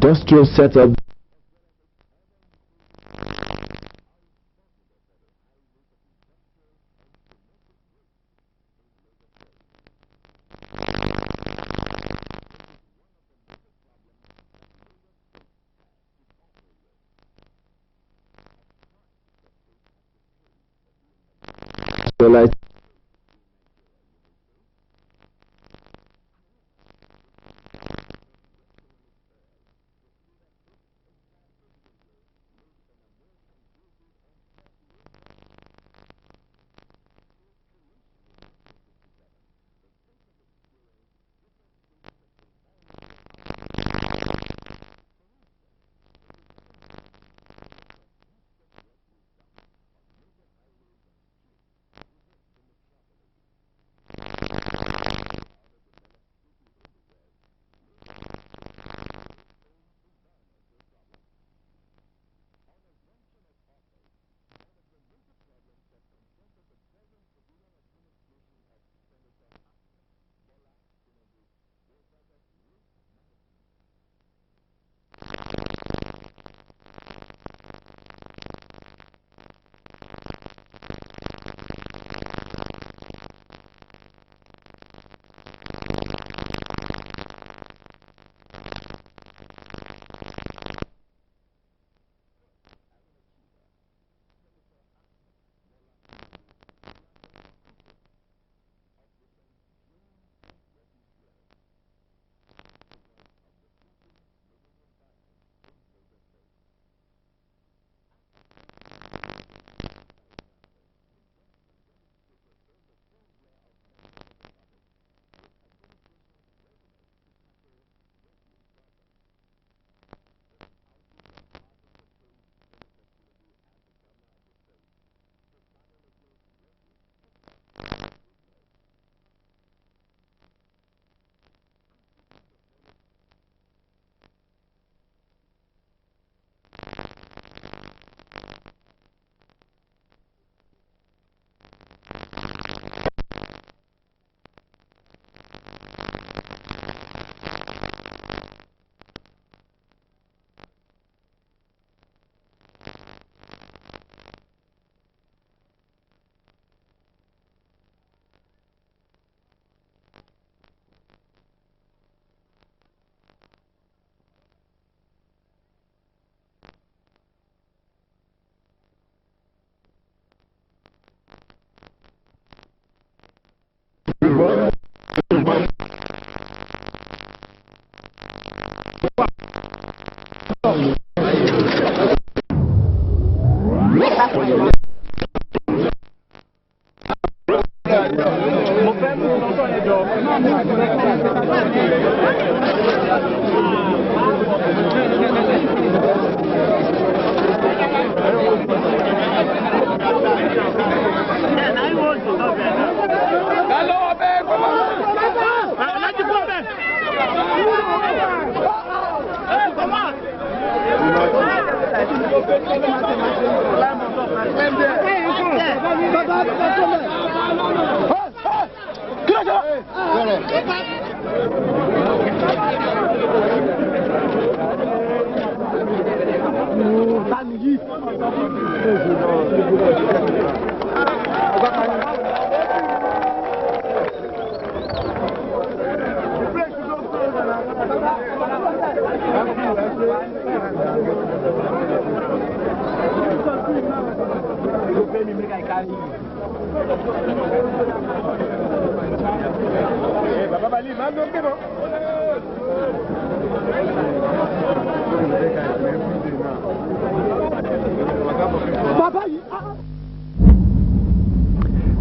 industrial setup.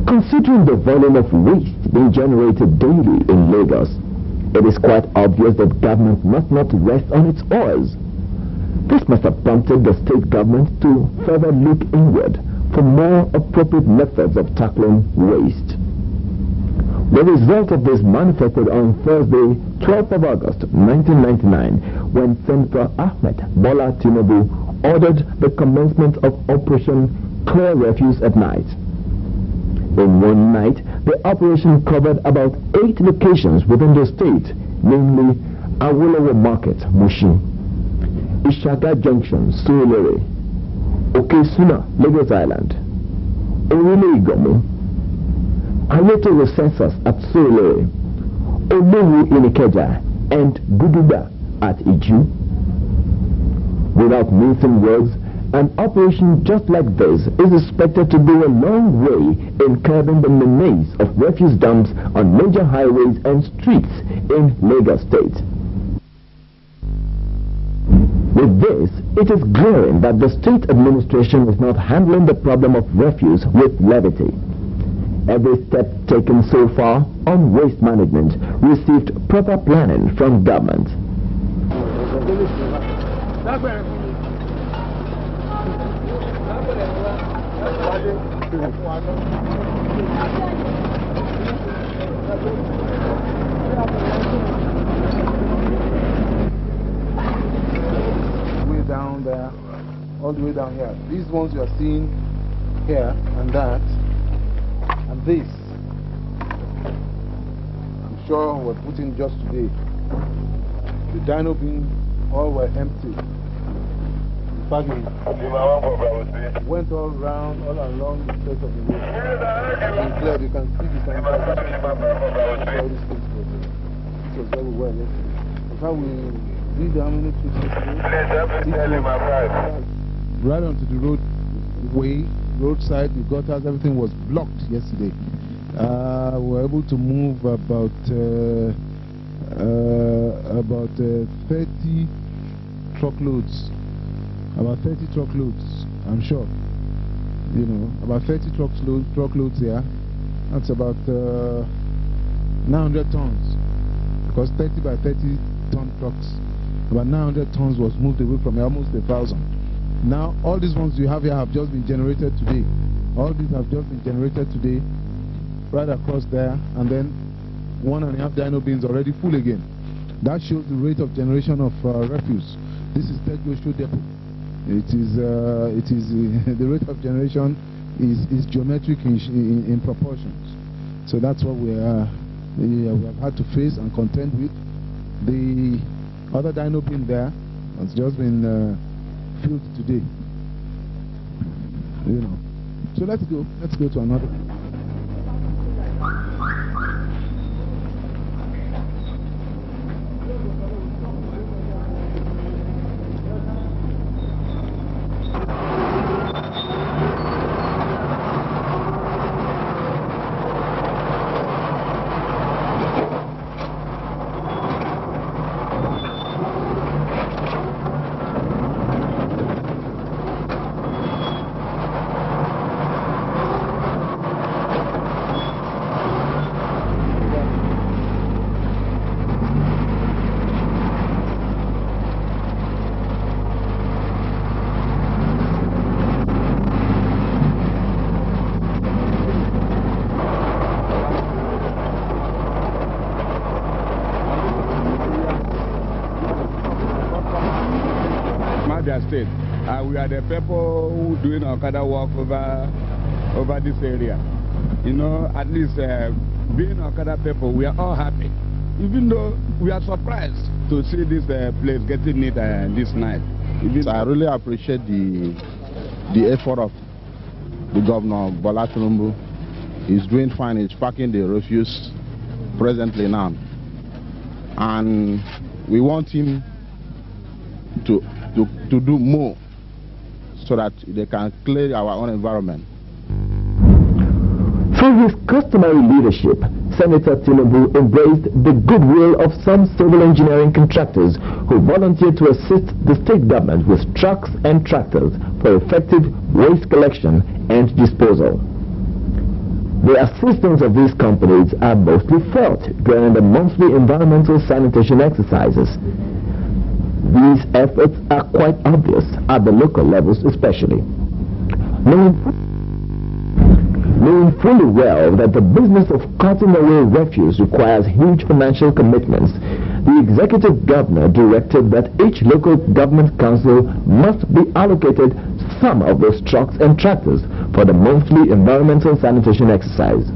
Considering the volume of waste being generated daily in Lagos, it is quite obvious that government must not rest on its oars. This must have prompted the state government to further look inward for more appropriate methods of tackling waste. The result of this manifested on Thursday, 12th of August 1999, when Senator Ahmed Bola Tinubu ordered the commencement of Operation Clear Refuse at Night. In one night, the operation covered about 8 locations within the state, namely Awolowo Market, Mushin, Ishaga Junction, Surulere, Okesuna, Lagos Island, Orile Igomu, Ayeto Census at Surulere, Olowu in Ikeja, and Guduba at Iju. Without missing words, an operation just like this is expected to go a long way in curbing the menace of refuse dumps on major highways and streets in Lagos State. With this, it is glaring that the state administration is not handling the problem of refuse with levity. Every step taken so far on waste management received proper planning from government. Way down there, all the way down here. These ones you are seeing here and that, and this, I'm sure were put in just today. The dino bins all were empty. In fact, it went all round, all along the face of the road. And clear, you can see the sanitization. All these things were there. It was very well yesterday. In fact, we read how many trips yesterday. Right onto the roadside, the gutters, everything was blocked yesterday. We were able to move about 30 truckloads. About 30 truckloads, I'm sure. You know, about 30 truckloads here. That's about 900 tons. Because 30 by 30 ton trucks, about 900 tons was moved away from here, almost 1,000. Now, all these ones you have here have just been generated today. All these have just been generated today, right across there, and then 1.5 dino bins already full again. That shows the rate of generation of refuse. This is Tegosho Depot. It is the rate of generation is geometric in proportions. So that's what we have had to face and contend with. The other dino bin there has just been filled today. You know. So let's go to another. State. We are the people who doing Okada work over this area. You know, at least being Okada people, we are all happy. Even though we are surprised to see this place getting neat this night. So I really appreciate the effort of the governor, Bola Tinubu. He's doing fine. He's packing the refuse presently now. And we want him to do more so that they can clear our own environment. Through his customary leadership, Senator Tinubu embraced the goodwill of some civil engineering contractors who volunteered to assist the state government with trucks and tractors for effective waste collection and disposal. The assistance of these companies are mostly felt during the monthly environmental sanitation exercises. These efforts are quite obvious at the local levels especially. Knowing fully well that the business of cutting away refuse requires huge financial commitments, the executive governor directed that each local government council must be allocated some of those trucks and tractors for the monthly environmental sanitation exercise.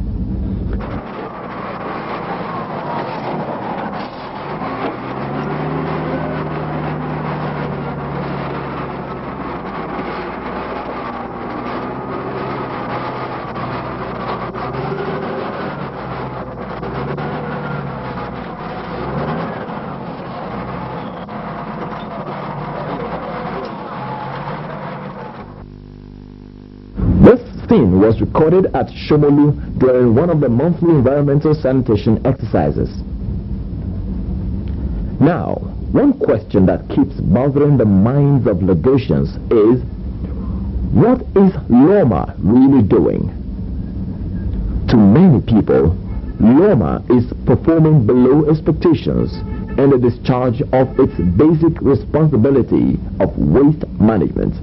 scene was recorded at Shomolu during one of the monthly environmental sanitation exercises. Now, one question that keeps bothering the minds of Lagosians is, what is Loma really doing? To many people, Loma is performing below expectations in the discharge of its basic responsibility of waste management.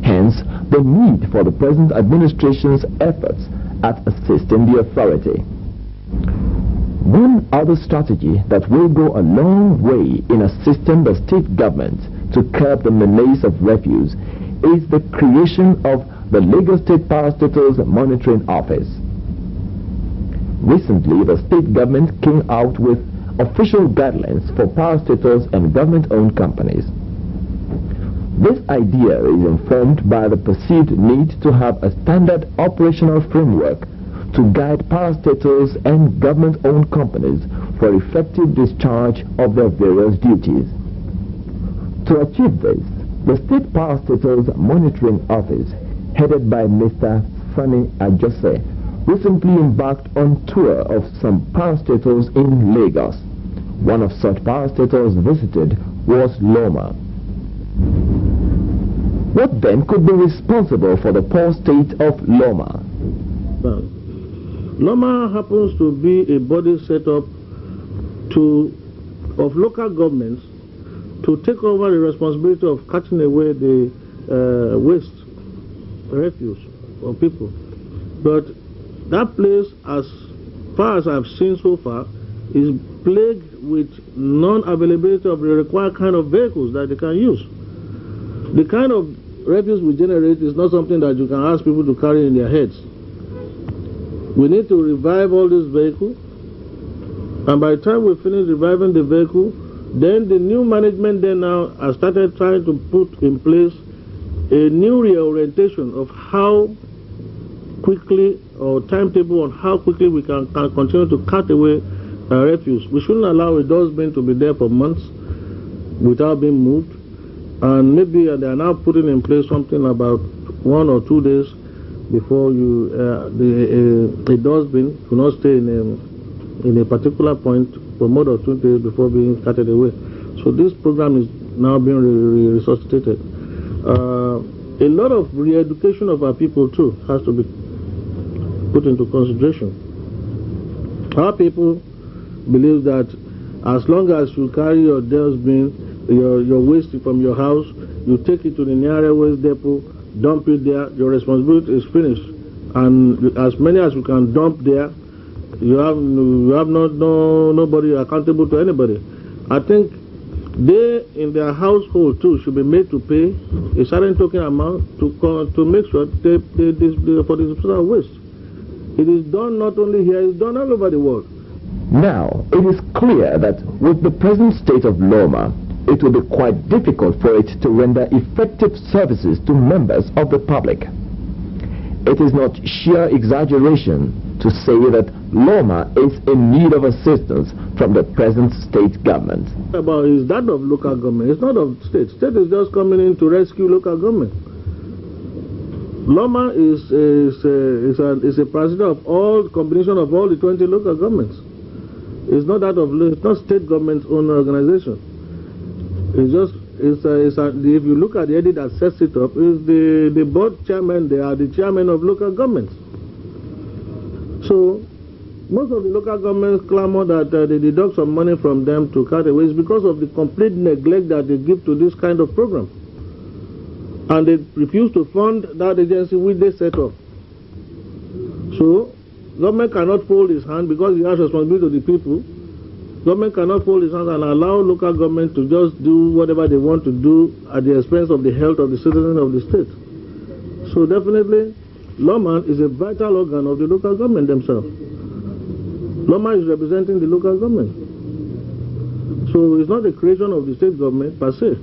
Hence, the need for the present administration's efforts at assisting the authority. One other strategy that will go a long way in assisting the state government to curb the menace of refuse is the creation of the Lagos State Parastatals Monitoring Office. Recently, the state government came out with official guidelines for parastatals and government-owned companies. This idea is informed by the perceived need to have a standard operational framework to guide parastatals and government-owned companies for effective discharge of their various duties. To achieve this, the State Parastatals Monitoring Office, headed by Mr. Sunny Ajose, recently embarked on tour of some parastatals in Lagos. One of such parastatals visited was Loma. What then could be responsible for the poor state of Loma? Well, Loma happens to be a body set up of local governments to take over the responsibility of cutting away the waste, refuse of people. But that place, as far as I've seen so far, is plagued with non-availability of the required kind of vehicles that they can use. The kind of refuse we generate is not something that you can ask people to carry in their heads. We need to revive all these vehicles, and by the time we finish reviving the vehicle, then the new management then now has started trying to put in place a new reorientation of how quickly, or timetable on how quickly we can continue to cut away refuse. We shouldn't allow a dustbin to be there for months without being moved, and maybe they are now putting in place something about 1 or 2 days before you the dustbin will not stay in a particular point for more than 2 days before being carted away. So this program is now being resuscitated. A lot of re-education of our people too has to be put into consideration. Our people believe that as long as you carry your dustbin, your waste from your house, you take it to the nearest waste depot, dump it there, your responsibility is finished. And as many as you can dump there, you have nobody accountable to anybody. I think they in their household too should be made to pay a certain token amount to make sure they for the disposal of waste. It is done not only here, it's done all over the world. Now, it is clear that with the present state of Loma, it will be quite difficult for it to render effective services to members of the public. It is not sheer exaggeration to say that Loma is in need of assistance from the present state government. About is that of local government, it's not of state. State is just coming in to rescue local government. Loma is a president of all combination of all the 20 local governments. It's not that of it's not state government's own organization. It's just if you look at the entity that sets it up, is the board chairman. They are the chairman of local governments. So most of the local governments clamor that they deduct some money from them to cut away. It's because of the complete neglect that they give to this kind of program, and they refuse to fund that agency which they set up. So government cannot fold his hand because he has responsibility to the people. Government cannot fold his hands and allow local government to just do whatever they want to do at the expense of the health of the citizens of the state. So definitely, Loma is a vital organ of the local government themselves. Loma is representing the local government. So it's not the creation of the state government per se.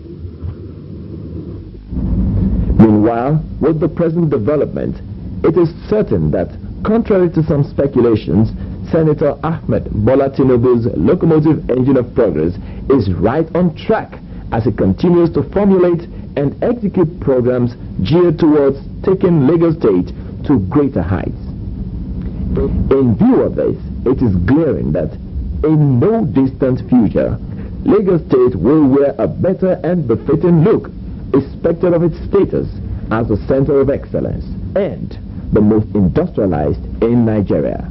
Meanwhile, with the present development, it is certain that, contrary to some speculations, Senator Ahmed Bola Tinubu's locomotive engine of progress is right on track as he continues to formulate and execute programs geared towards taking Lagos State to greater heights. In view of this, it is glaring that in no distant future, Lagos State will wear a better and befitting look, irrespective of its status as a center of excellence and the most industrialized in Nigeria.